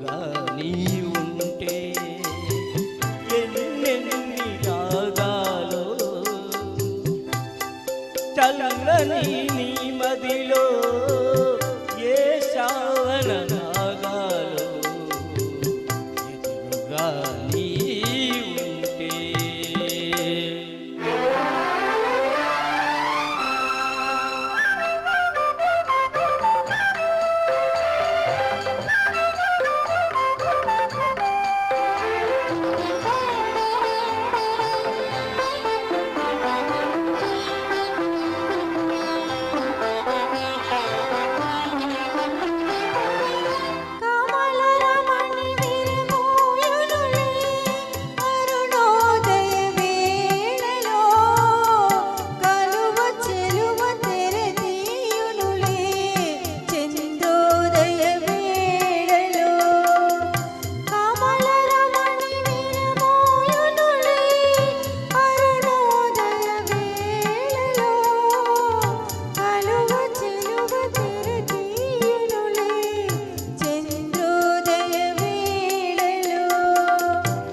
ఎదురుగా నీ ఉంటే ఎన్నెన్ని రాగాలో చల్లని నీ మదిలో ఏ శ్రావణ రాగాలో ఎదురుగా నీ ఉంటే.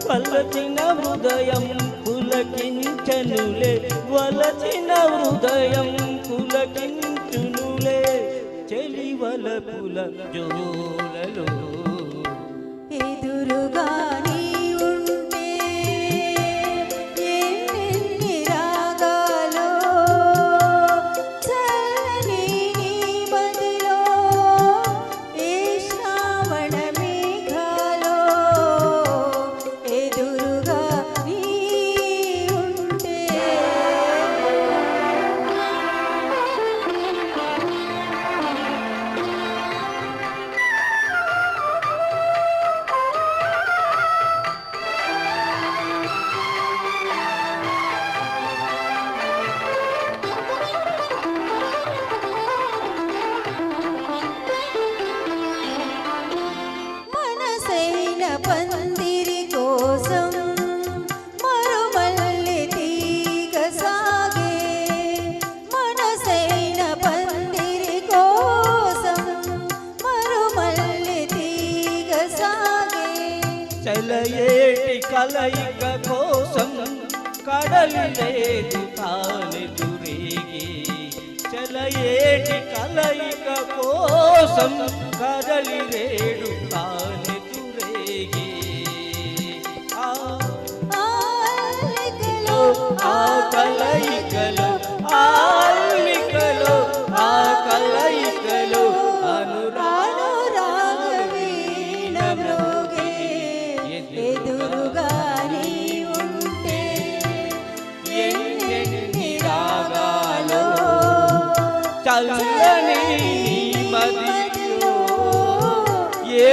వలచిన హృదయం పులకించనులే వలచిన హృదయం పులకించునులే చెలివల పుల జోలలో ఎదురుగా నీ ఉంటే ఎన్నెన్ని రాగాలో చల్లని నీ మదిలో ఏ శ్రావణ మేఘాలో ఎదురుగా నీ ఉంటే. మనసైన పందిరి కోసం మరుమల్లె తీగ సాగే మనసైన పందిరి కోసం మరుమల్లె తీగ సాగే చలయేటి కలయిక కోసం కడలి లేదు తానెదురేగి చలయేటి కలయిక కోసం కడలి రేడు తానెదురేగి ఆలికలో ఆ కలయికలో ఆలికలో ఆ కలయికలో అనురాగవీణ మ్రోగే ఎదురుగా నీ ఉంటే ఎన్నెన్ని రాగాలో చల్లని నీ మదిలో ఏ